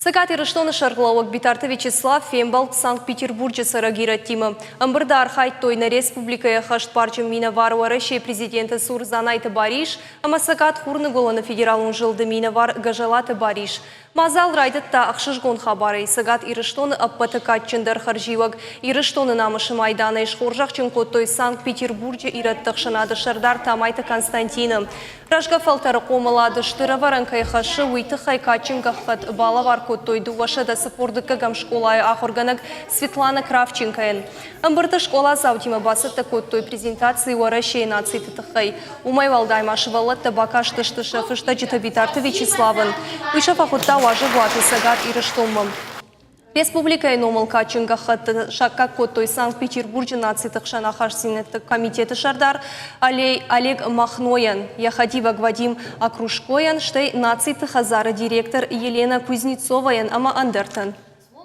Сагат Ирыштоны Шарглауак Битарты Вячеслав Фембал Санкт-Петербурге сарагира тима. Амбырда архайт тойна республикая хашт парчым мина вару Россия президенты Сурзанайты Бариш, ама Сагат хурны голаны федералун жылды мина вар гажалаты Бариш. Мазал райдытта ақшышгон хабары. Сагат Ирыштоны аппатыкат чындар харживак. Ирыштоны намышы майдана ишхоржақ чынкоттой Санкт-Петербурге ираттықшынады шардар тамайты Константины. Рашга фалтары қомылады штыра варанкай хашы уйты хайкачынгахат балавар той дувашада сапордыка гам школай ахорганак Светлана Кравченкаен. Амбырты школа заутима басыта той презентации уаращей нации тытыхай. Умай валдаймашы валатта бакашты штыша хышта жита Битарты Вячеславын. Уйша фахутта важы влаты Сагат Ирыштомым. Республика номал качынгахат шакка той Санкт-Петербурге нации тыхшана хашсинет комитеты шардар Олег Махноян, Яхадива Вадим Акрушкоян, штай нации тыхазара директор Елена Кузнецоваян ама Андертон.